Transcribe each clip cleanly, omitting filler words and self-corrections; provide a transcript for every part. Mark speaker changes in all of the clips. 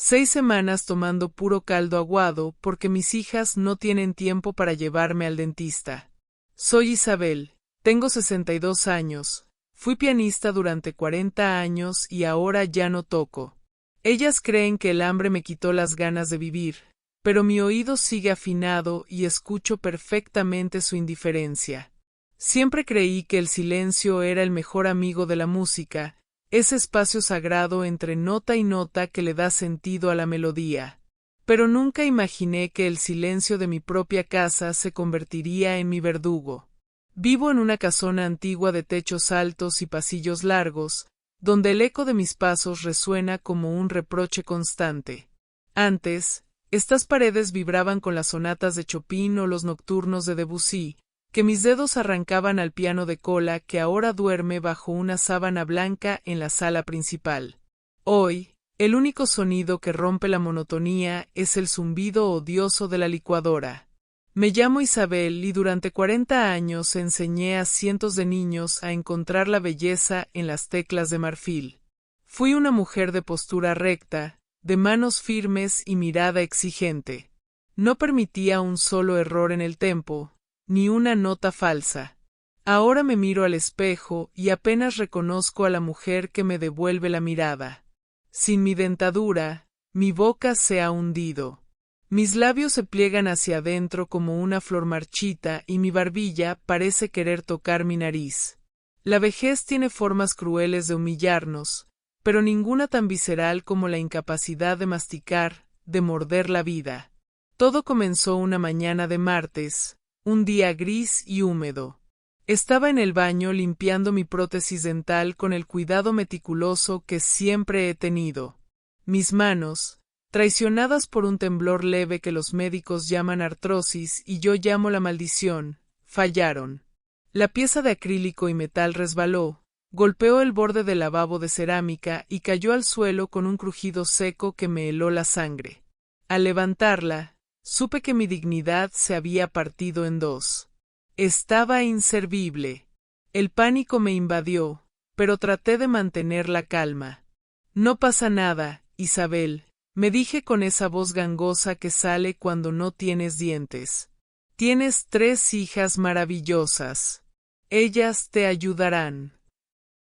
Speaker 1: 6 semanas tomando puro caldo aguado porque mis hijas no tienen tiempo para llevarme al dentista. Soy Isabel, tengo 62 años, fui pianista durante 40 años y ahora ya no toco. Ellas creen que el hambre me quitó las ganas de vivir, pero mi oído sigue afinado y escucho perfectamente su indiferencia. Siempre creí que el silencio era el mejor amigo de la música, ese espacio sagrado entre nota y nota que le da sentido a la melodía. Pero nunca imaginé que el silencio de mi propia casa se convertiría en mi verdugo. Vivo en una casona antigua de techos altos y pasillos largos, donde el eco de mis pasos resuena como un reproche constante. Antes, estas paredes vibraban con las sonatas de Chopin o los nocturnos de Debussy, que mis dedos arrancaban al piano de cola que ahora duerme bajo una sábana blanca en la sala principal. Hoy, el único sonido que rompe la monotonía es el zumbido odioso de la licuadora. Me llamo Isabel y durante 40 años enseñé a cientos de niños a encontrar la belleza en las teclas de marfil. Fui una mujer de postura recta, de manos firmes y mirada exigente. No permitía un solo error en el tempo, ni una nota falsa. Ahora me miro al espejo y apenas reconozco a la mujer que me devuelve la mirada. Sin mi dentadura, mi boca se ha hundido. Mis labios se pliegan hacia adentro como una flor marchita y mi barbilla parece querer tocar mi nariz. La vejez tiene formas crueles de humillarnos, pero ninguna tan visceral como la incapacidad de masticar, de morder la vida. Todo comenzó una mañana de martes, un día gris y húmedo. Estaba en el baño limpiando mi prótesis dental con el cuidado meticuloso que siempre he tenido. Mis manos, traicionadas por un temblor leve que los médicos llaman artrosis y yo llamo la maldición, fallaron. La pieza de acrílico y metal resbaló, golpeó el borde del lavabo de cerámica y cayó al suelo con un crujido seco que me heló la sangre. Al levantarla, supe que mi dignidad se había partido en dos. Estaba inservible. El pánico me invadió, pero traté de mantener la calma. No pasa nada, Isabel, me dije con esa voz gangosa que sale cuando no tienes dientes. Tienes 3 hijas maravillosas. Ellas te ayudarán.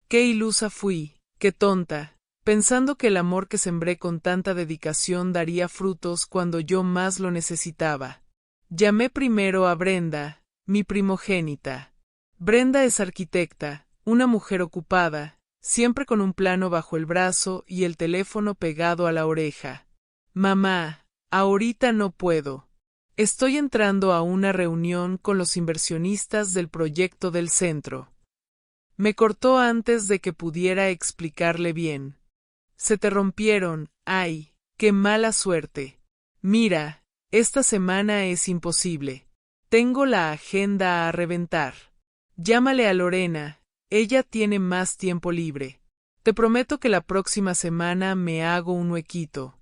Speaker 1: Qué ilusa fui, qué tonta, pensando que el amor que sembré con tanta dedicación daría frutos cuando yo más lo necesitaba. Llamé primero a Brenda, mi primogénita. Brenda es arquitecta, una mujer ocupada, siempre con un plano bajo el brazo y el teléfono pegado a la oreja. Mamá, ahorita no puedo. Estoy entrando a una reunión con los inversionistas del proyecto del centro. Me cortó antes de que pudiera explicarle bien. Se te rompieron, ay, qué mala suerte. Mira, esta semana es imposible. Tengo la agenda a reventar. Llámale a Lorena, ella tiene más tiempo libre. Te prometo que la próxima semana me hago un huequito.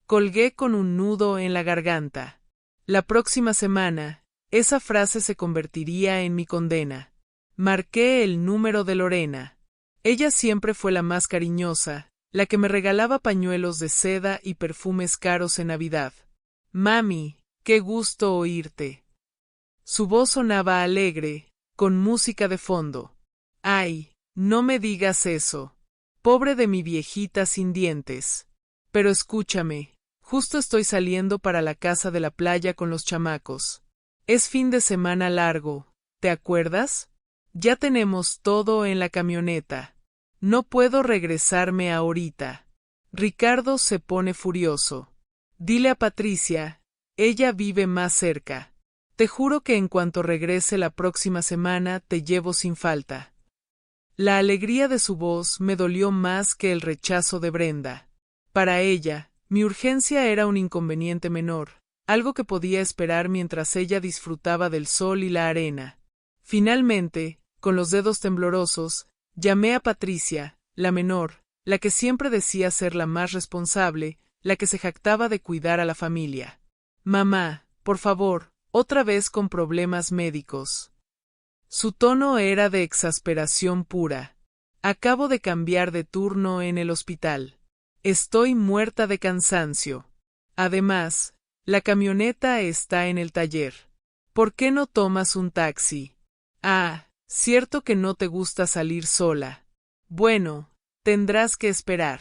Speaker 1: Colgué con un nudo en la garganta. La próxima semana, esa frase se convertiría en mi condena. Marqué el número de Lorena. Ella siempre fue la más cariñosa, la que me regalaba pañuelos de seda y perfumes caros en Navidad. Mami, qué gusto oírte. Su voz sonaba alegre, con música de fondo. Ay, no me digas eso. Pobre de mi viejita sin dientes. Pero escúchame, justo estoy saliendo para la casa de la playa con los chamacos. Es fin de semana largo, ¿te acuerdas? Ya tenemos todo en la camioneta. No puedo regresarme ahorita. Ricardo se pone furioso. Dile a Patricia, ella vive más cerca. Te juro que en cuanto regrese la próxima semana te llevo sin falta. La alegría de su voz me dolió más que el rechazo de Brenda. Para ella, mi urgencia era un inconveniente menor, algo que podía esperar mientras ella disfrutaba del sol y la arena. Finalmente, con los dedos temblorosos, llamé a Patricia, la menor, la que siempre decía ser la más responsable, la que se jactaba de cuidar a la familia. Mamá, por favor, otra vez con problemas médicos. Su tono era de exasperación pura. Acabo de cambiar de turno en el hospital. Estoy muerta de cansancio. Además, la camioneta está en el taller. ¿Por qué no tomas un taxi? Ah, cierto que no te gusta salir sola. Bueno, tendrás que esperar.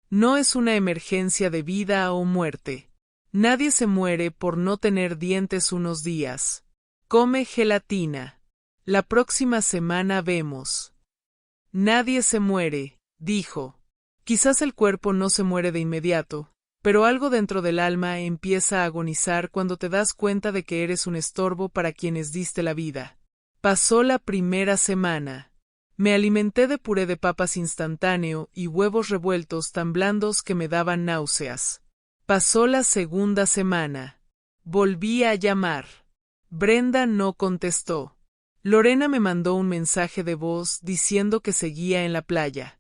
Speaker 1: No es una emergencia de vida o muerte. Nadie se muere por no tener dientes unos días. Come gelatina. La próxima semana vemos. Nadie se muere, dijo. Quizás el cuerpo no se muere de inmediato, pero algo dentro del alma empieza a agonizar cuando te das cuenta de que eres un estorbo para quienes diste la vida. Pasó la primera semana. Me alimenté de puré de papas instantáneo y huevos revueltos tan blandos que me daban náuseas. Pasó la segunda semana. Volví a llamar. Brenda no contestó. Lorena me mandó un mensaje de voz diciendo que seguía en la playa.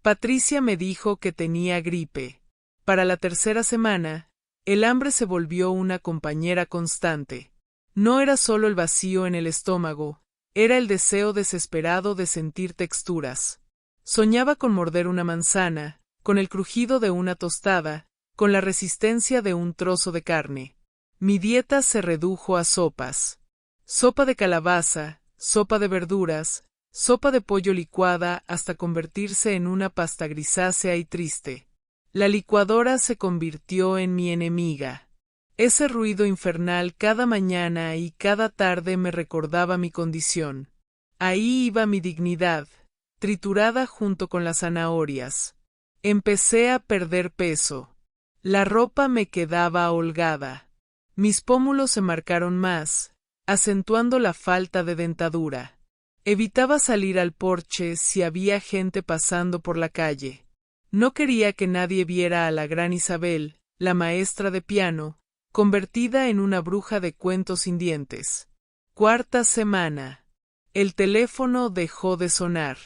Speaker 1: Patricia me dijo que tenía gripe. Para la tercera semana, el hambre se volvió una compañera constante. No era solo el vacío en el estómago, era el deseo desesperado de sentir texturas. Soñaba con morder una manzana, con el crujido de una tostada, con la resistencia de un trozo de carne. Mi dieta se redujo a sopas. Sopa de calabaza, sopa de verduras, sopa de pollo licuada hasta convertirse en una pasta grisácea y triste. La licuadora se convirtió en mi enemiga. Ese ruido infernal cada mañana y cada tarde me recordaba mi condición. Ahí iba mi dignidad, triturada junto con las zanahorias. Empecé a perder peso. La ropa me quedaba holgada. Mis pómulos se marcaron más, acentuando la falta de dentadura. Evitaba salir al porche si había gente pasando por la calle. No quería que nadie viera a la gran Isabel, la maestra de piano, convertida en una bruja de cuentos sin dientes. Cuarta semana. El teléfono dejó de sonar.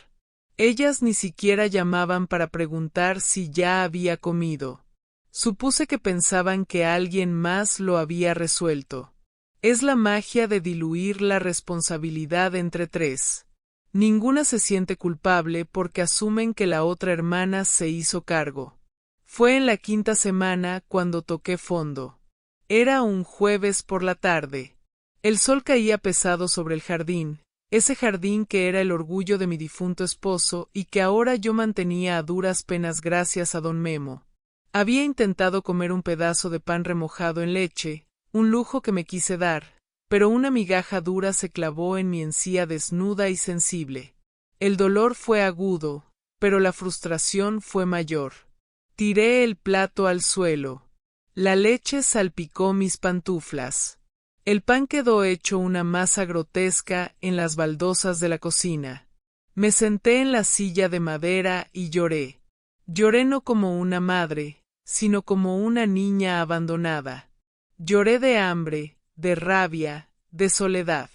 Speaker 1: Ellas ni siquiera llamaban para preguntar si ya había comido. Supuse que pensaban que alguien más lo había resuelto. Es la magia de diluir la responsabilidad entre tres. Ninguna se siente culpable porque asumen que la otra hermana se hizo cargo. Fue en la quinta semana cuando toqué fondo. Era un jueves por la tarde. El sol caía pesado sobre el jardín, ese jardín que era el orgullo de mi difunto esposo y que ahora yo mantenía a duras penas gracias a don Memo. Había intentado comer un pedazo de pan remojado en leche, un lujo que me quise dar, pero una migaja dura se clavó en mi encía desnuda y sensible. El dolor fue agudo, pero la frustración fue mayor. Tiré el plato al suelo. La leche salpicó mis pantuflas. El pan quedó hecho una masa grotesca en las baldosas de la cocina. Me senté en la silla de madera y lloré. Lloré no como una madre, sino como una niña abandonada. Lloré de hambre, de rabia, de soledad.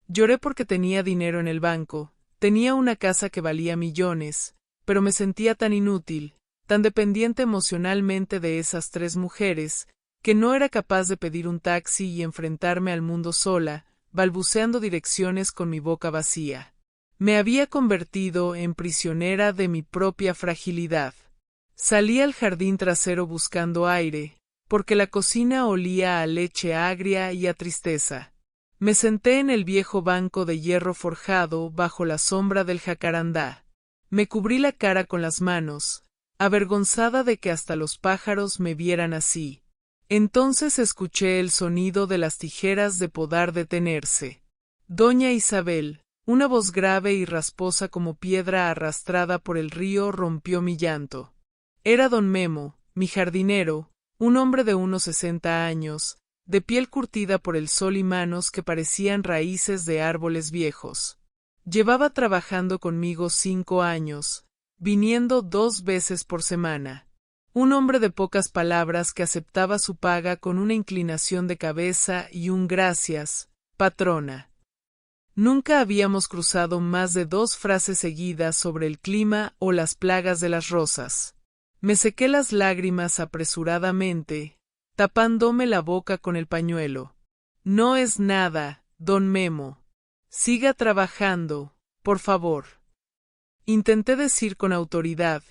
Speaker 1: Lloré porque tenía dinero en el banco, tenía una casa que valía millones, pero me sentía tan inútil, tan dependiente emocionalmente de esas tres mujeres, que no era capaz de pedir un taxi y enfrentarme al mundo sola, balbuceando direcciones con mi boca vacía. Me había convertido en prisionera de mi propia fragilidad. Salí al jardín trasero buscando aire, porque la cocina olía a leche agria y a tristeza. Me senté en el viejo banco de hierro forjado bajo la sombra del jacarandá. Me cubrí la cara con las manos, avergonzada de que hasta los pájaros me vieran así. Entonces escuché el sonido de las tijeras de podar detenerse. Doña Isabel, una voz grave y rasposa como piedra arrastrada por el río, rompió mi llanto. Era don Memo, mi jardinero, un hombre de unos 60 años, de piel curtida por el sol y manos que parecían raíces de árboles viejos. Llevaba trabajando conmigo 5 años, viniendo 2 veces por semana. Un hombre de pocas palabras que aceptaba su paga con una inclinación de cabeza y un gracias, patrona. Nunca habíamos cruzado más de 2 frases seguidas sobre el clima o las plagas de las rosas. Me sequé las lágrimas apresuradamente, tapándome la boca con el pañuelo. No es nada, don Memo. Siga trabajando, por favor. Intenté decir con autoridad,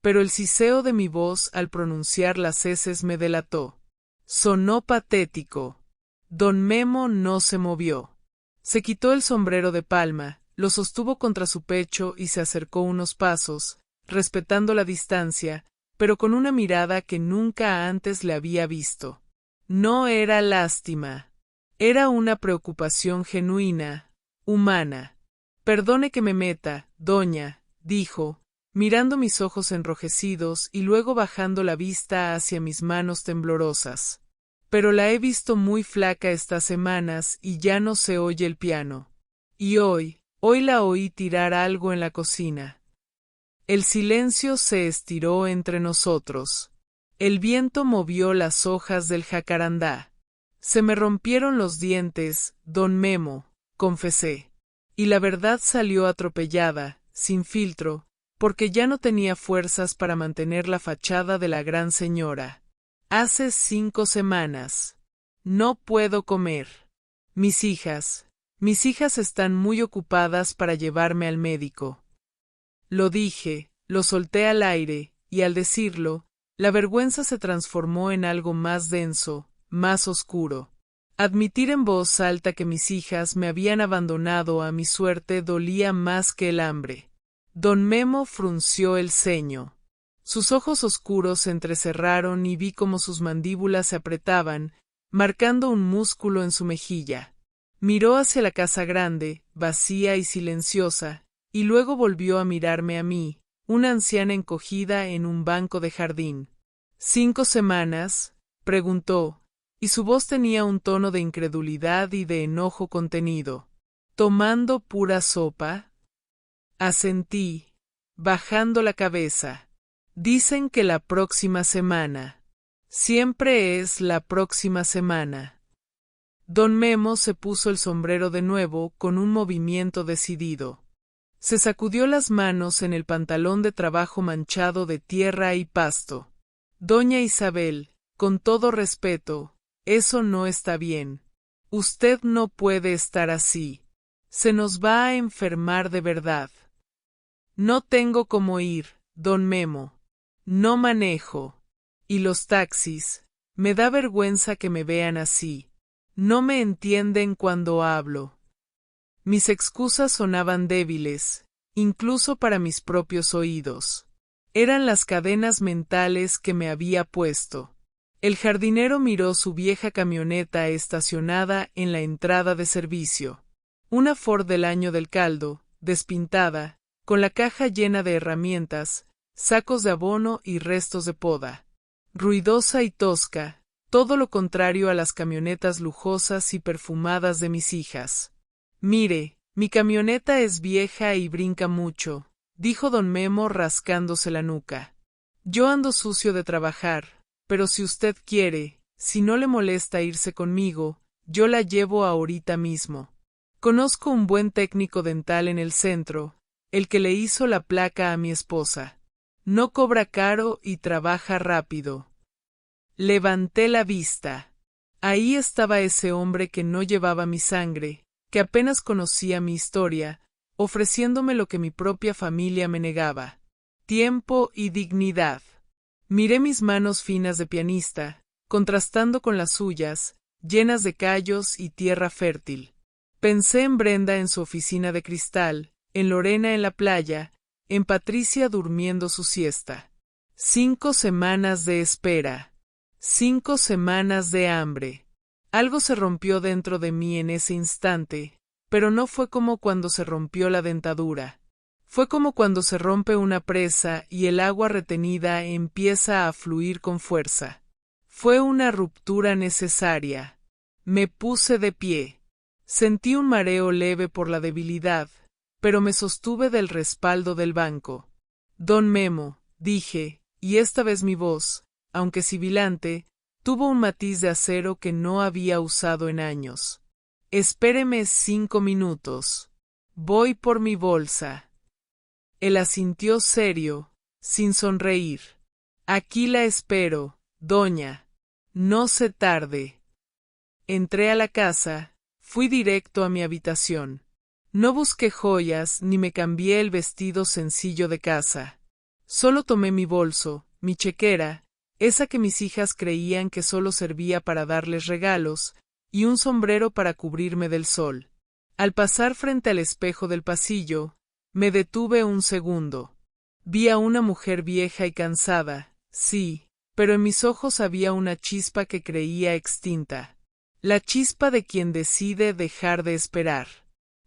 Speaker 1: pero el siseo de mi voz al pronunciar las eses me delató. Sonó patético. Don Memo no se movió. Se quitó el sombrero de palma, lo sostuvo contra su pecho y se acercó unos pasos, respetando la distancia, pero con una mirada que nunca antes le había visto. No era lástima. Era una preocupación genuina, humana. Perdone que me meta, doña, dijo, mirando mis ojos enrojecidos y luego bajando la vista hacia mis manos temblorosas. Pero la he visto muy flaca estas semanas y ya no se oye el piano. Y hoy la oí tirar algo en la cocina. El silencio se estiró entre nosotros. El viento movió las hojas del jacarandá. Se me rompieron los dientes, don Memo, confesé. Y la verdad salió atropellada, sin filtro, porque ya no tenía fuerzas para mantener la fachada de la gran señora. Hace 5 semanas. No puedo comer. Mis hijas están muy ocupadas para llevarme al médico. Lo dije, lo solté al aire, y al decirlo, la vergüenza se transformó en algo más denso, más oscuro. Admitir en voz alta que mis hijas me habían abandonado a mi suerte dolía más que el hambre. Don Memo frunció el ceño. Sus ojos oscuros se entrecerraron y vi cómo sus mandíbulas se apretaban, marcando un músculo en su mejilla. Miró hacia la casa grande, vacía y silenciosa, y luego volvió a mirarme a mí, una anciana encogida en un banco de jardín. ¿5 semanas? Preguntó, y su voz tenía un tono de incredulidad y de enojo contenido. ¿Tomando pura sopa? Asentí, bajando la cabeza. Dicen que la próxima semana. Siempre es la próxima semana. Don Memo se puso el sombrero de nuevo con un movimiento decidido. Se sacudió las manos en el pantalón de trabajo manchado de tierra y pasto. Doña Isabel, con todo respeto, eso no está bien. Usted no puede estar así. Se nos va a enfermar de verdad. No tengo cómo ir, don Memo. No manejo. Y los taxis, me da vergüenza que me vean así. No me entienden cuando hablo. Mis excusas sonaban débiles, incluso para mis propios oídos. Eran las cadenas mentales que me había puesto. El jardinero miró su vieja camioneta estacionada en la entrada de servicio. Una Ford del año del caldo, despintada, con la caja llena de herramientas, sacos de abono y restos de poda. Ruidosa y tosca, todo lo contrario a las camionetas lujosas y perfumadas de mis hijas. Mire, mi camioneta es vieja y brinca mucho, dijo don Memo rascándose la nuca. Yo ando sucio de trabajar, pero si usted quiere, si no le molesta irse conmigo, yo la llevo ahorita mismo. Conozco un buen técnico dental en el centro, el que le hizo la placa a mi esposa. No cobra caro y trabaja rápido. Levanté la vista. Ahí estaba ese hombre que no llevaba mi sangre, que apenas conocía mi historia, ofreciéndome lo que mi propia familia me negaba: tiempo y dignidad. Miré mis manos finas de pianista, contrastando con las suyas, llenas de callos y tierra fértil. Pensé en Brenda en su oficina de cristal, en Lorena en la playa, en Patricia durmiendo su siesta. 5 semanas de espera. 5 semanas de hambre. Algo se rompió dentro de mí en ese instante, pero no fue como cuando se rompió la dentadura. Fue como cuando se rompe una presa y el agua retenida empieza a fluir con fuerza. Fue una ruptura necesaria. Me puse de pie. Sentí un mareo leve por la debilidad, pero me sostuve del respaldo del banco. Don Memo, dije, y esta vez mi voz, aunque sibilante, tuvo un matiz de acero que no había usado en años. Espéreme 5 minutos. Voy por mi bolsa. Él asintió serio, sin sonreír. Aquí la espero, doña. No se tarde. Entré a la casa, fui directo a mi habitación. No busqué joyas ni me cambié el vestido sencillo de casa. Solo tomé mi bolso, mi chequera, esa que mis hijas creían que solo servía para darles regalos, y un sombrero para cubrirme del sol. Al pasar frente al espejo del pasillo, me detuve un segundo. Vi a una mujer vieja y cansada, sí, pero en mis ojos había una chispa que creía extinta. La chispa de quien decide dejar de esperar.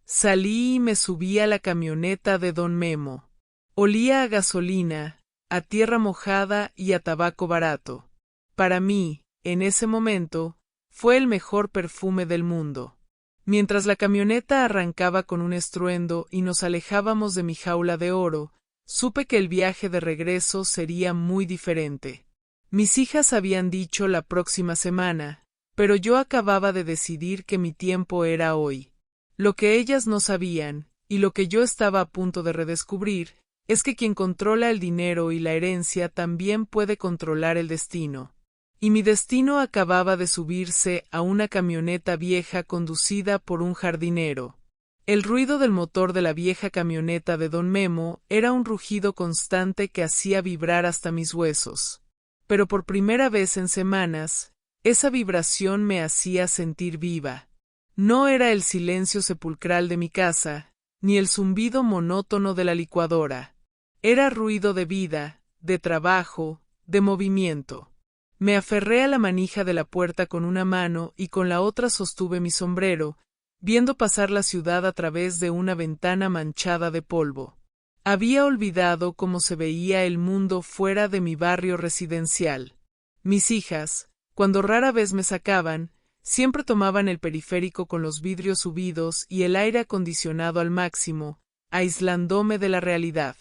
Speaker 1: Salí y me subí a la camioneta de don Memo. Olía a gasolina, a tierra mojada y a tabaco barato. Para mí, en ese momento, fue el mejor perfume del mundo. Mientras la camioneta arrancaba con un estruendo y nos alejábamos de mi jaula de oro, supe que el viaje de regreso sería muy diferente. Mis hijas habían dicho la próxima semana, pero yo acababa de decidir que mi tiempo era hoy. Lo que ellas no sabían, y lo que yo estaba a punto de redescubrir, es que quien controla el dinero y la herencia también puede controlar el destino. Y mi destino acababa de subirse a una camioneta vieja conducida por un jardinero. El ruido del motor de la vieja camioneta de don Memo era un rugido constante que hacía vibrar hasta mis huesos. Pero por primera vez en semanas, esa vibración me hacía sentir viva. No era el silencio sepulcral de mi casa, ni el zumbido monótono de la licuadora. Era ruido de vida, de trabajo, de movimiento. Me aferré a la manija de la puerta con una mano y con la otra sostuve mi sombrero, viendo pasar la ciudad a través de una ventana manchada de polvo. Había olvidado cómo se veía el mundo fuera de mi barrio residencial. Mis hijas, cuando rara vez me sacaban, siempre tomaban el periférico con los vidrios subidos y el aire acondicionado al máximo, aislándome de la realidad.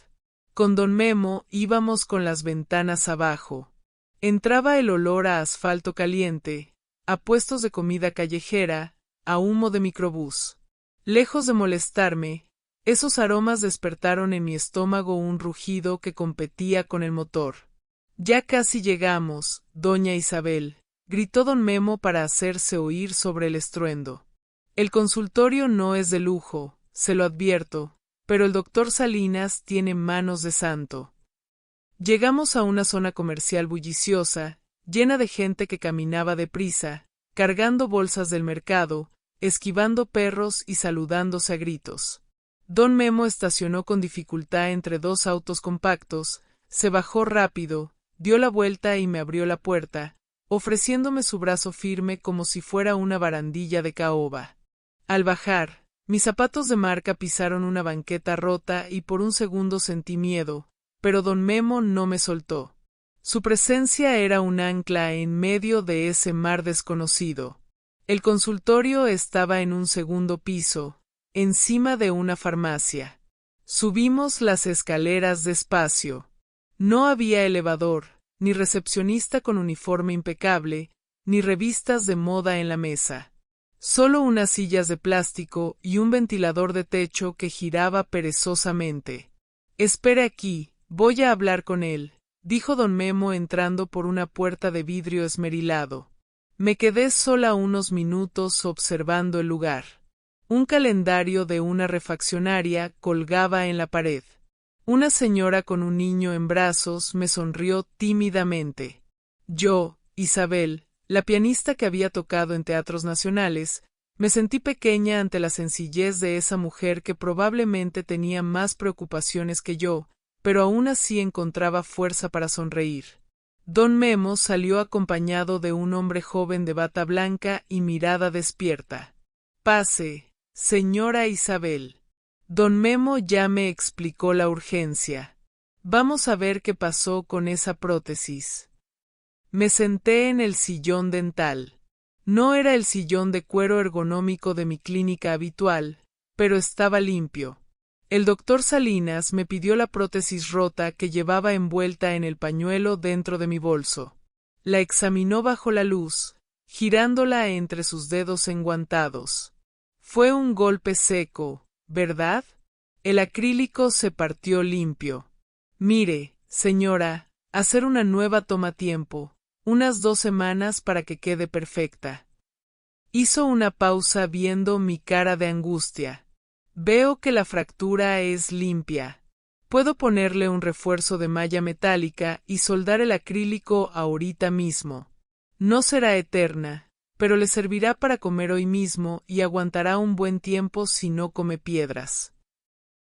Speaker 1: Con don Memo íbamos con las ventanas abajo. Entraba el olor a asfalto caliente, a puestos de comida callejera, a humo de microbús. Lejos de molestarme, esos aromas despertaron en mi estómago un rugido que competía con el motor. Ya casi llegamos, doña Isabel, gritó don Memo para hacerse oír sobre el estruendo. El consultorio no es de lujo, se lo advierto, pero el doctor Salinas tiene manos de santo. Llegamos a una zona comercial bulliciosa, llena de gente que caminaba deprisa, cargando bolsas del mercado, esquivando perros y saludándose a gritos. Don Memo estacionó con dificultad entre dos autos compactos, se bajó rápido, dio la vuelta y me abrió la puerta, ofreciéndome su brazo firme como si fuera una barandilla de caoba. Al bajar, mis zapatos de marca pisaron una banqueta rota y por un segundo sentí miedo, pero don Memo no me soltó. Su presencia era un ancla en medio de ese mar desconocido. El consultorio estaba en un segundo piso, encima de una farmacia. Subimos las escaleras despacio. No había elevador, ni recepcionista con uniforme impecable, ni revistas de moda en la mesa. Solo unas sillas de plástico y un ventilador de techo que giraba perezosamente. «Espere aquí, voy a hablar con él», dijo don Memo entrando por una puerta de vidrio esmerilado. Me quedé sola unos minutos observando el lugar. Un calendario de una refaccionaria colgaba en la pared. Una señora con un niño en brazos me sonrió tímidamente. Yo, Isabel, la pianista que había tocado en teatros nacionales, me sentí pequeña ante la sencillez de esa mujer que probablemente tenía más preocupaciones que yo, pero aún así encontraba fuerza para sonreír. Don Memo salió acompañado de un hombre joven de bata blanca y mirada despierta. «Pase, señora Isabel». Don Memo ya me explicó la urgencia. Vamos a ver qué pasó con esa prótesis. Me senté en el sillón dental. No era el sillón de cuero ergonómico de mi clínica habitual, pero estaba limpio. El doctor Salinas me pidió la prótesis rota que llevaba envuelta en el pañuelo dentro de mi bolso. La examinó bajo la luz, girándola entre sus dedos enguantados. Fue un golpe seco, ¿verdad? El acrílico se partió limpio. Mire, señora, hacer una nueva toma tiempo, unas 2 semanas para que quede perfecta. Hizo una pausa viendo mi cara de angustia. Veo que la fractura es limpia. Puedo ponerle un refuerzo de malla metálica y soldar el acrílico ahorita mismo. No será eterna, pero le servirá para comer hoy mismo y aguantará un buen tiempo si no come piedras.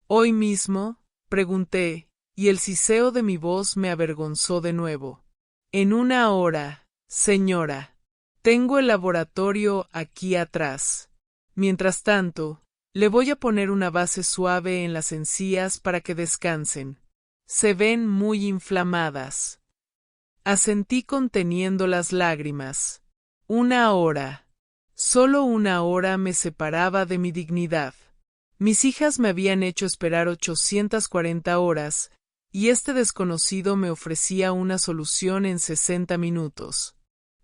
Speaker 1: ¿Hoy mismo?, pregunté, y el siseo de mi voz me avergonzó de nuevo. En 1 hora, señora. Tengo el laboratorio aquí atrás. Mientras tanto, le voy a poner una base suave en las encías para que descansen. Se ven muy inflamadas. Asentí conteniendo las lágrimas. 1 hora. Solo 1 hora me separaba de mi dignidad. Mis hijas me habían hecho esperar 840 horas, y este desconocido me ofrecía una solución en 60 minutos.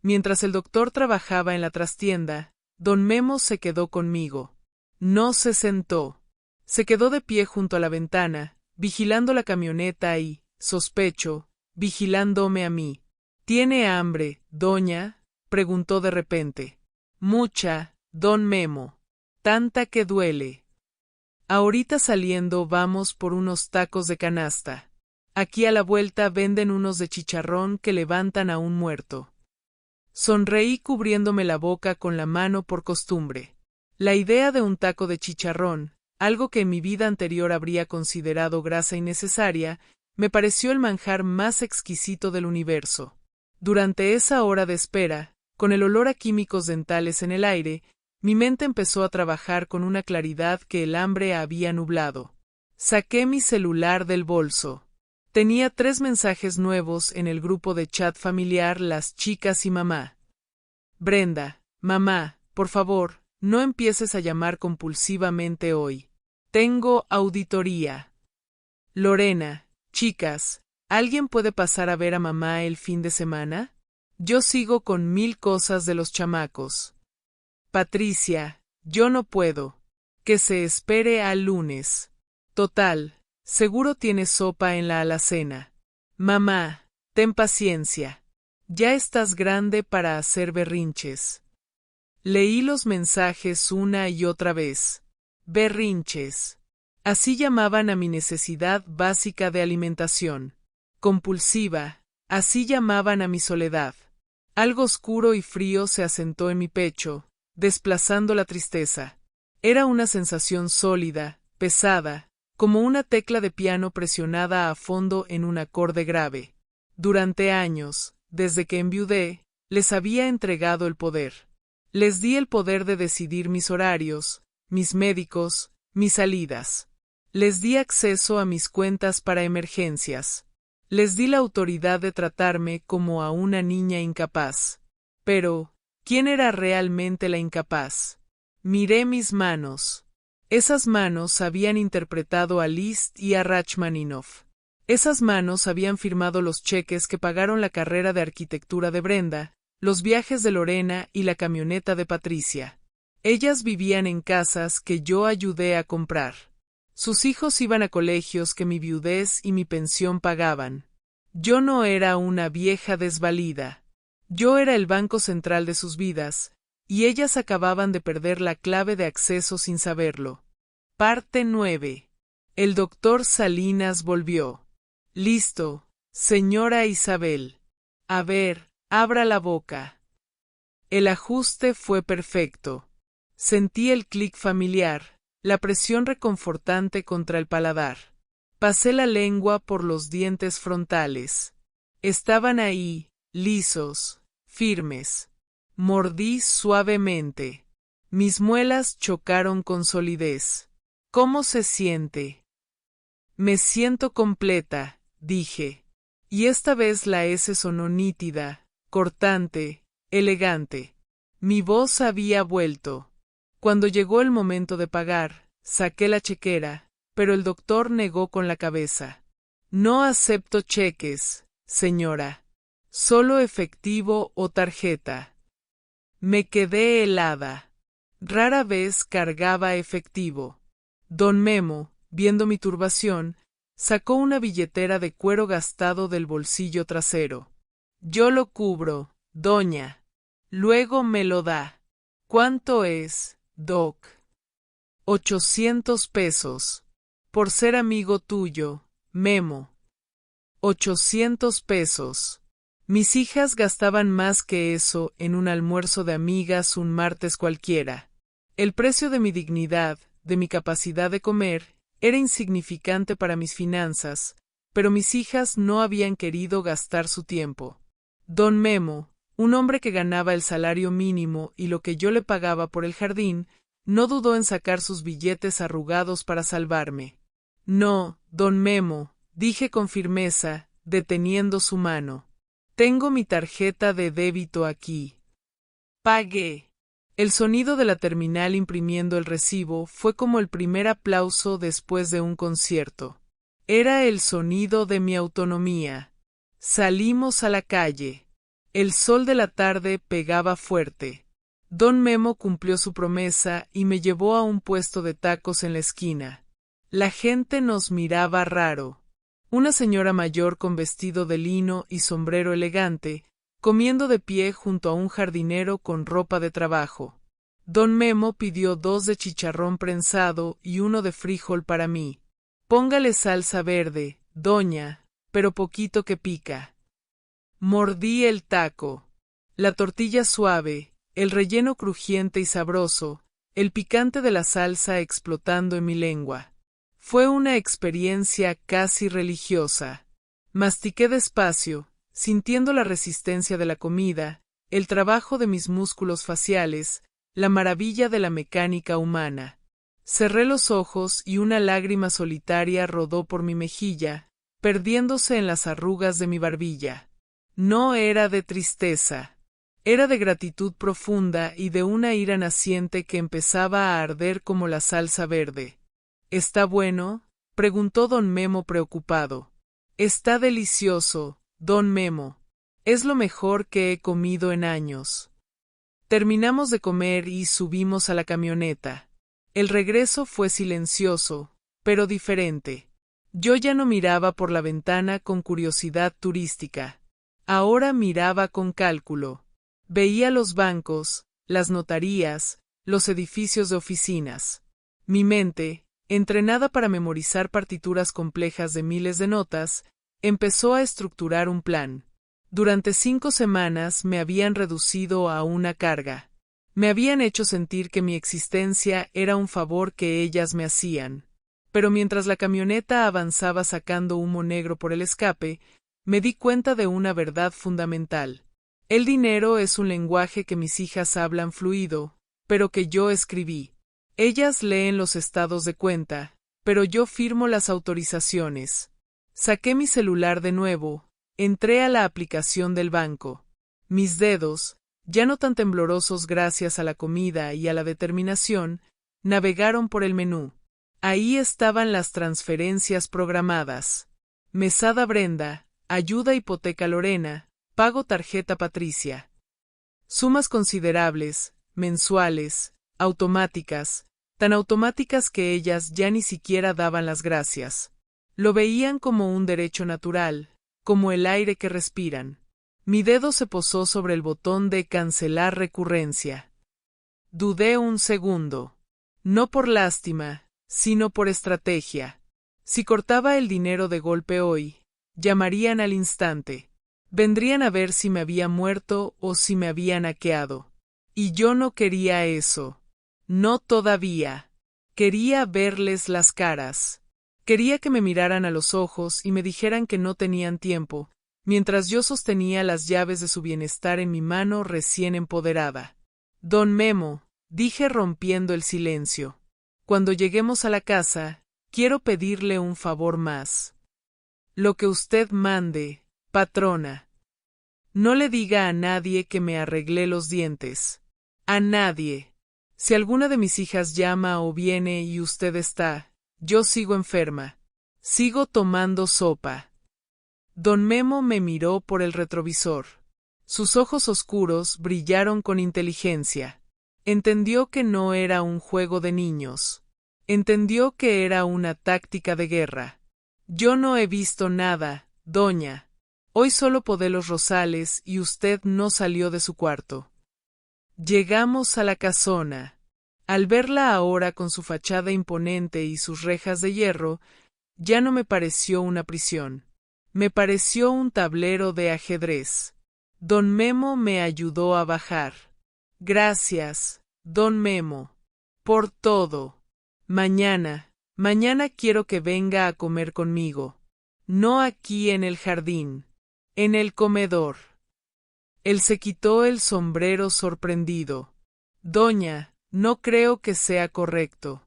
Speaker 1: Mientras el doctor trabajaba en la trastienda, don Memo se quedó conmigo. No se sentó. Se quedó de pie junto a la ventana, vigilando la camioneta y, sospecho, vigilándome a mí. ¿Tiene hambre, doña?, preguntó de repente. Mucha, don Memo. Tanta que duele. Ahorita saliendo vamos por unos tacos de canasta. Aquí a la vuelta venden unos de chicharrón que levantan a un muerto. Sonreí cubriéndome la boca con la mano por costumbre. La idea de un taco de chicharrón, algo que en mi vida anterior habría considerado grasa innecesaria, me pareció el manjar más exquisito del universo. Durante esa hora de espera, con el olor a químicos dentales en el aire, mi mente empezó a trabajar con una claridad que el hambre había nublado. Saqué mi celular del bolso. Tenía 3 mensajes nuevos en el grupo de chat familiar Las Chicas y Mamá. Brenda, mamá, por favor, no empieces a llamar compulsivamente hoy. Tengo auditoría. Lorena, chicas, ¿alguien puede pasar a ver a mamá el fin de semana? Yo sigo con 1000 cosas de los chamacos. Patricia, yo no puedo. Que se espere al lunes. Total, seguro tienes sopa en la alacena. Mamá, ten paciencia. Ya estás grande para hacer berrinches. Leí los mensajes una y otra vez. Berrinches. Así llamaban a mi necesidad básica de alimentación. Compulsiva, así llamaban a mi soledad. Algo oscuro y frío se asentó en mi pecho, desplazando la tristeza. Era una sensación sólida, pesada, como una tecla de piano presionada a fondo en un acorde grave. Durante años, desde que enviudé, les había entregado el poder. Les di el poder de decidir mis horarios, mis médicos, mis salidas. Les di acceso a mis cuentas para emergencias. Les di la autoridad de tratarme como a una niña incapaz. Pero, ¿quién era realmente la incapaz? Miré mis manos. Esas manos habían interpretado a Liszt y a Rachmaninoff. Esas manos habían firmado los cheques que pagaron la carrera de arquitectura de Brenda, los viajes de Lorena y la camioneta de Patricia. Ellas vivían en casas que yo ayudé a comprar. Sus hijos iban a colegios que mi viudez y mi pensión pagaban. Yo no era una vieja desvalida. Yo era el banco central de sus vidas, y ellas acababan de perder la clave de acceso sin saberlo. Parte 9. El doctor Salinas volvió. Listo, señora Isabel. A ver, abra la boca. El ajuste fue perfecto. Sentí el clic familiar, la presión reconfortante contra el paladar. Pasé la lengua por los dientes frontales. Estaban ahí, lisos, firmes. Mordí suavemente. Mis muelas chocaron con solidez. ¿Cómo se siente? Me siento completa, dije. Y esta vez la S sonó nítida, cortante, elegante. Mi voz había vuelto. Cuando llegó el momento de pagar, saqué la chequera, pero el doctor negó con la cabeza. No acepto cheques, señora. Solo efectivo o tarjeta. Me quedé helada. Rara vez cargaba efectivo. Don Memo, viendo mi turbación, sacó una billetera de cuero gastado del bolsillo trasero. Yo lo cubro, doña. Luego me lo da. ¿Cuánto es, doc? 800 pesos. Por ser amigo tuyo, Memo. 800 pesos. Mis hijas gastaban más que eso en un almuerzo de amigas un martes cualquiera. El precio de mi dignidad, de mi capacidad de comer, era insignificante para mis finanzas, pero mis hijas no habían querido gastar su tiempo. Don Memo, un hombre que ganaba el salario mínimo y lo que yo le pagaba por el jardín, no dudó en sacar sus billetes arrugados para salvarme. No, don Memo, dije con firmeza, deteniendo su mano. Tengo mi tarjeta de débito aquí. Pagué. El sonido de la terminal imprimiendo el recibo fue como el primer aplauso después de un concierto. Era el sonido de mi autonomía. Salimos a la calle. El sol de la tarde pegaba fuerte. Don Memo cumplió su promesa y me llevó a un puesto de tacos en la esquina. La gente nos miraba raro. Una señora mayor con vestido de lino y sombrero elegante, comiendo de pie junto a un jardinero con ropa de trabajo. Don Memo pidió 2 de chicharrón prensado y 1 de frijol para mí. Póngale salsa verde, doña, pero poquito que pica. Mordí el taco. La tortilla suave, el relleno crujiente y sabroso, el picante de la salsa explotando en mi lengua. Fue una experiencia casi religiosa. Mastiqué despacio, sintiendo la resistencia de la comida, el trabajo de mis músculos faciales, la maravilla de la mecánica humana. Cerré los ojos y una lágrima solitaria rodó por mi mejilla, perdiéndose en las arrugas de mi barbilla. No era de tristeza. Era de gratitud profunda y de una ira naciente que empezaba a arder como la salsa verde. ¿Está bueno?, preguntó don Memo preocupado. Está delicioso, don Memo. Es lo mejor que he comido en años. Terminamos de comer y subimos a la camioneta. El regreso fue silencioso, pero diferente. Yo ya no miraba por la ventana con curiosidad turística. Ahora miraba con cálculo. Veía los bancos, las notarías, los edificios de oficinas. Mi mente, entrenada para memorizar partituras complejas de miles de notas, empezó a estructurar un plan. Durante 5 semanas me habían reducido a una carga. Me habían hecho sentir que mi existencia era un favor que ellas me hacían. Pero mientras la camioneta avanzaba sacando humo negro por el escape, me di cuenta de una verdad fundamental. El dinero es un lenguaje que mis hijas hablan fluido, pero que yo escribí. Ellas leen los estados de cuenta, pero yo firmo las autorizaciones. Saqué mi celular de nuevo, entré a la aplicación del banco. Mis dedos, ya no tan temblorosos gracias a la comida y a la determinación, navegaron por el menú. Ahí estaban las transferencias programadas. Mesada Brenda, ayuda hipoteca Lorena, pago tarjeta Patricia. Sumas considerables, mensuales, automáticas, tan automáticas que ellas ya ni siquiera daban las gracias. Lo veían como un derecho natural, como el aire que respiran. Mi dedo se posó sobre el botón de cancelar recurrencia. Dudé un segundo. No por lástima, sino por estrategia. Si cortaba el dinero de golpe hoy, llamarían al instante. Vendrían a ver si me había muerto o si me habían hackeado. Y yo no quería eso. No todavía. Quería verles las caras. Quería que me miraran a los ojos y me dijeran que no tenían tiempo, mientras yo sostenía las llaves de su bienestar en mi mano recién empoderada. Don Memo, dije rompiendo el silencio. Cuando lleguemos a la casa, quiero pedirle un favor más. Lo que usted mande, patrona. No le diga a nadie que me arreglé los dientes. A nadie. Si alguna de mis hijas llama o viene y usted está, yo sigo enferma. Sigo tomando sopa. Don Memo me miró por el retrovisor. Sus ojos oscuros brillaron con inteligencia. Entendió que no era un juego de niños. Entendió que era una táctica de guerra. Yo no he visto nada, doña. Hoy solo podé los rosales y usted no salió de su cuarto. Llegamos a la casona. Al verla ahora con su fachada imponente y sus rejas de hierro, ya no me pareció una prisión. Me pareció un tablero de ajedrez. Don Memo me ayudó a bajar. Gracias, don Memo, por todo. Mañana quiero que venga a comer conmigo. No aquí en el jardín, en el comedor. Él se quitó el sombrero sorprendido. Doña, no creo que sea correcto.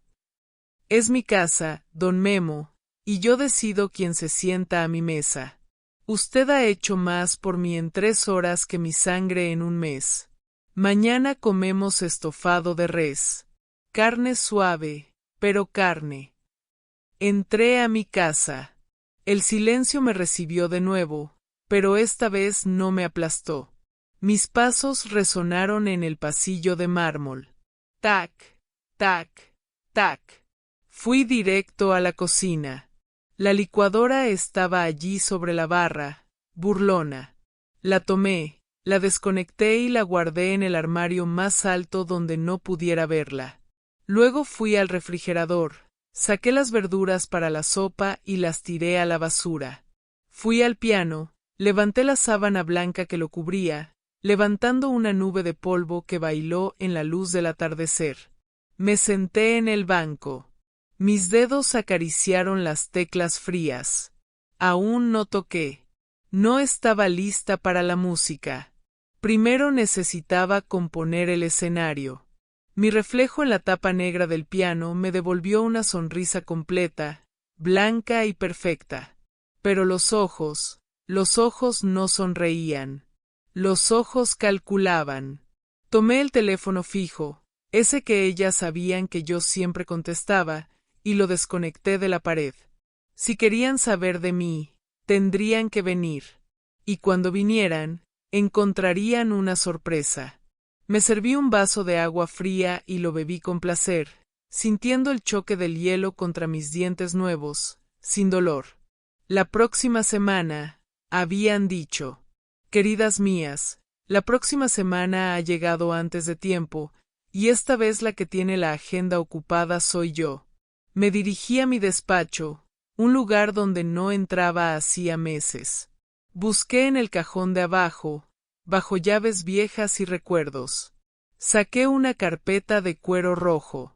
Speaker 1: Es mi casa, don Memo, y yo decido quién se sienta a mi mesa. Usted ha hecho más por mí en 3 horas que mi sangre en un mes. Mañana comemos estofado de res. Carne suave, pero carne. Entré a mi casa. El silencio me recibió de nuevo, pero esta vez no me aplastó. Mis pasos resonaron en el pasillo de mármol. Tac, tac, tac. Fui directo a la cocina. La licuadora estaba allí sobre la barra, burlona. La tomé, la desconecté y la guardé en el armario más alto donde no pudiera verla. Luego fui al refrigerador, saqué las verduras para la sopa y las tiré a la basura. Fui al piano, levanté la sábana blanca que lo cubría, levantando una nube de polvo que bailó en la luz del atardecer. Me senté en el banco. Mis dedos acariciaron las teclas frías. Aún no toqué. No estaba lista para la música. Primero necesitaba componer el escenario. Mi reflejo en la tapa negra del piano me devolvió una sonrisa completa, blanca y perfecta. Pero los ojos no sonreían. Los ojos calculaban. Tomé el teléfono fijo, ese que ellas sabían que yo siempre contestaba, y lo desconecté de la pared. Si querían saber de mí, tendrían que venir. Y cuando vinieran, encontrarían una sorpresa. Me serví un vaso de agua fría y lo bebí con placer, sintiendo el choque del hielo contra mis dientes nuevos, sin dolor. La próxima semana, habían dicho. Queridas mías, la próxima semana ha llegado antes de tiempo, y esta vez la que tiene la agenda ocupada soy yo. Me dirigí a mi despacho, un lugar donde no entraba hacía meses. Busqué en el cajón de abajo, bajo llaves viejas y recuerdos. Saqué una carpeta de cuero rojo.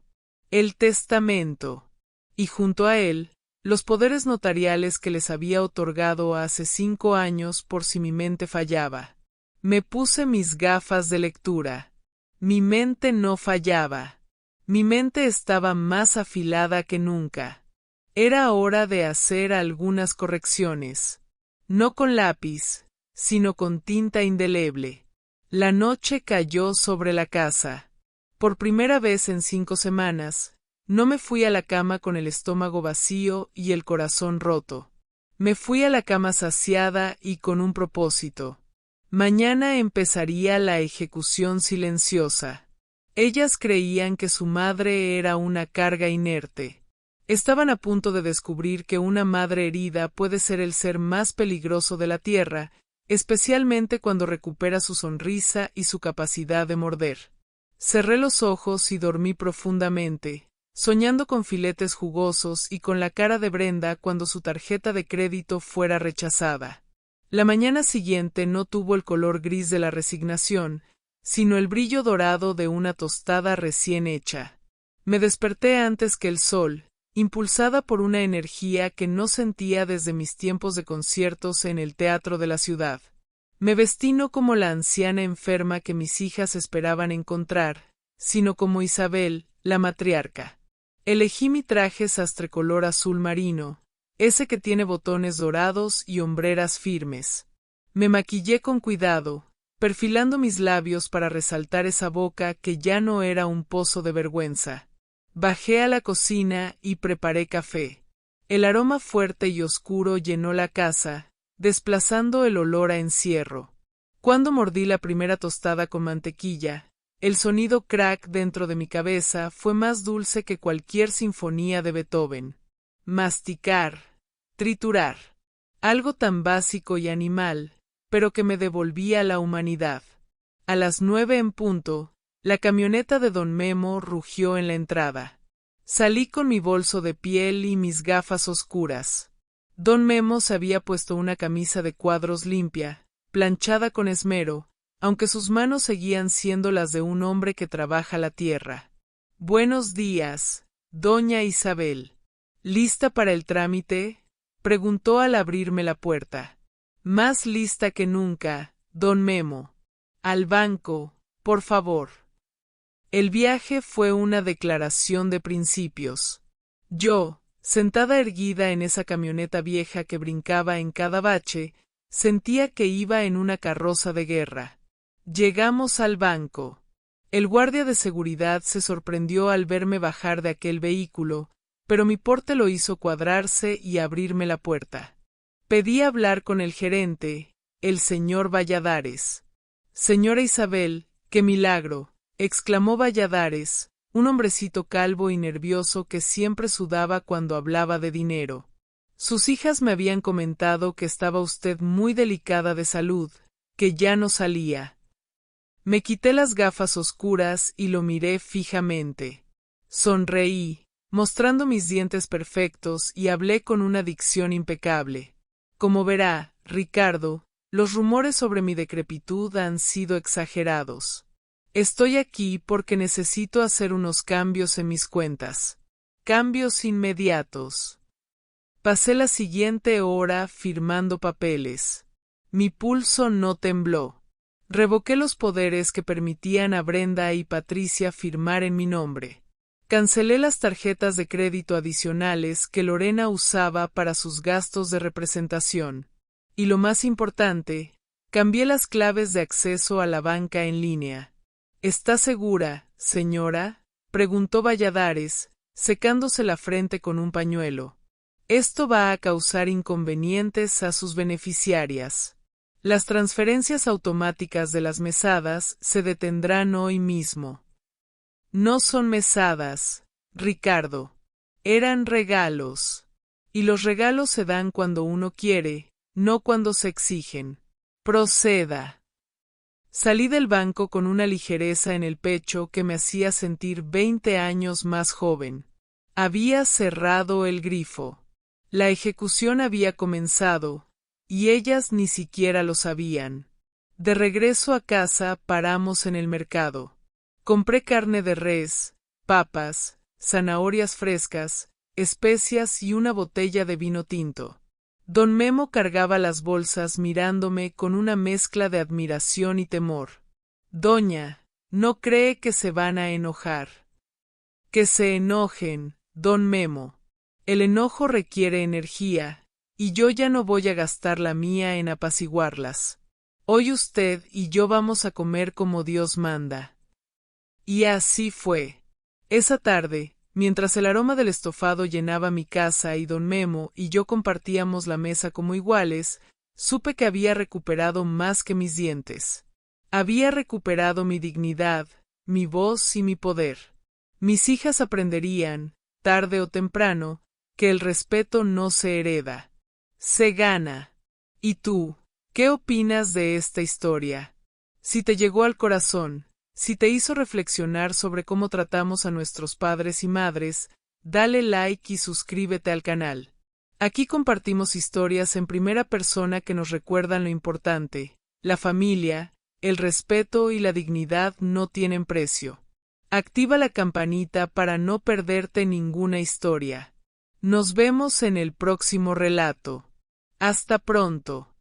Speaker 1: El testamento. Y junto a él, los poderes notariales que les había otorgado hace 5 años por si mi mente fallaba. Me puse mis gafas de lectura. Mi mente no fallaba. Mi mente estaba más afilada que nunca. Era hora de hacer algunas correcciones. No con lápiz, sino con tinta indeleble. La noche cayó sobre la casa. Por primera vez en 5 semanas, no me fui a la cama con el estómago vacío y el corazón roto. Me fui a la cama saciada y con un propósito. Mañana empezaría la ejecución silenciosa. Ellas creían que su madre era una carga inerte. Estaban a punto de descubrir que una madre herida puede ser el ser más peligroso de la tierra, especialmente cuando recupera su sonrisa y su capacidad de morder. Cerré los ojos y dormí profundamente, soñando con filetes jugosos y con la cara de Brenda cuando su tarjeta de crédito fuera rechazada. La mañana siguiente no tuvo el color gris de la resignación, sino el brillo dorado de una tostada recién hecha. Me desperté antes que el sol, impulsada por una energía que no sentía desde mis tiempos de conciertos en el teatro de la ciudad. Me vestí no como la anciana enferma que mis hijas esperaban encontrar, sino como Isabel, la matriarca. Elegí mi traje sastre color azul marino, ese que tiene botones dorados y hombreras firmes. Me maquillé con cuidado, perfilando mis labios para resaltar esa boca que ya no era un pozo de vergüenza. Bajé a la cocina y preparé café. El aroma fuerte y oscuro llenó la casa, desplazando el olor a encierro. Cuando mordí la primera tostada con mantequilla, el sonido crack dentro de mi cabeza fue más dulce que cualquier sinfonía de Beethoven. Masticar, triturar. Algo tan básico y animal, pero que me devolvía la humanidad. A las 9 en punto, la camioneta de don Memo rugió en la entrada. Salí con mi bolso de piel y mis gafas oscuras. Don Memo se había puesto una camisa de cuadros limpia, planchada con esmero, aunque sus manos seguían siendo las de un hombre que trabaja la tierra. «Buenos días, doña Isabel. ¿Lista para el trámite?», preguntó al abrirme la puerta. «Más lista que nunca, don Memo. Al banco, por favor». El viaje fue una declaración de principios. Yo, sentada erguida en esa camioneta vieja que brincaba en cada bache, sentía que iba en una carroza de guerra. Llegamos al banco. El guardia de seguridad se sorprendió al verme bajar de aquel vehículo, pero mi porte lo hizo cuadrarse y abrirme la puerta. Pedí hablar con el gerente, el señor Valladares. «Señora Isabel, qué milagro», exclamó Valladares, un hombrecito calvo y nervioso que siempre sudaba cuando hablaba de dinero. «Sus hijas me habían comentado que estaba usted muy delicada de salud, que ya no salía». Me quité las gafas oscuras y lo miré fijamente. Sonreí, mostrando mis dientes perfectos, y hablé con una dicción impecable. «Como verá, Ricardo, los rumores sobre mi decrepitud han sido exagerados. Estoy aquí porque necesito hacer unos cambios en mis cuentas. Cambios inmediatos». Pasé la siguiente hora firmando papeles. Mi pulso no tembló. Revoqué los poderes que permitían a Brenda y Patricia firmar en mi nombre. Cancelé las tarjetas de crédito adicionales que Lorena usaba para sus gastos de representación. Y lo más importante, cambié las claves de acceso a la banca en línea. «¿Está segura, señora?», preguntó Valladares, secándose la frente con un pañuelo. «Esto va a causar inconvenientes a sus beneficiarias. Las transferencias automáticas de las mesadas se detendrán hoy mismo». «No son mesadas, Ricardo. Eran regalos. Y los regalos se dan cuando uno quiere, no cuando se exigen. Proceda». Salí del banco con una ligereza en el pecho que me hacía sentir 20 años más joven. Había cerrado el grifo. La ejecución había comenzado, y ellas ni siquiera lo sabían. De regreso a casa paramos en el mercado. Compré carne de res, papas, zanahorias frescas, especias y una botella de vino tinto. Don Memo cargaba las bolsas mirándome con una mezcla de admiración y temor. «Doña, ¿no cree que se van a enojar?» «Que se enojen, don Memo. El enojo requiere energía, y yo ya no voy a gastar la mía en apaciguarlas. Hoy usted y yo vamos a comer como Dios manda». Y así fue. Esa tarde, mientras el aroma del estofado llenaba mi casa y don Memo y yo compartíamos la mesa como iguales, supe que había recuperado más que mis dientes. Había recuperado mi dignidad, mi voz y mi poder. Mis hijas aprenderían, tarde o temprano, que el respeto no se hereda, se gana. ¿Y tú, qué opinas de esta historia? Si te llegó al corazón, si te hizo reflexionar sobre cómo tratamos a nuestros padres y madres, dale like y suscríbete al canal. Aquí compartimos historias en primera persona que nos recuerdan lo importante: la familia, el respeto y la dignidad no tienen precio. Activa la campanita para no perderte ninguna historia. Nos vemos en el próximo relato. Hasta pronto.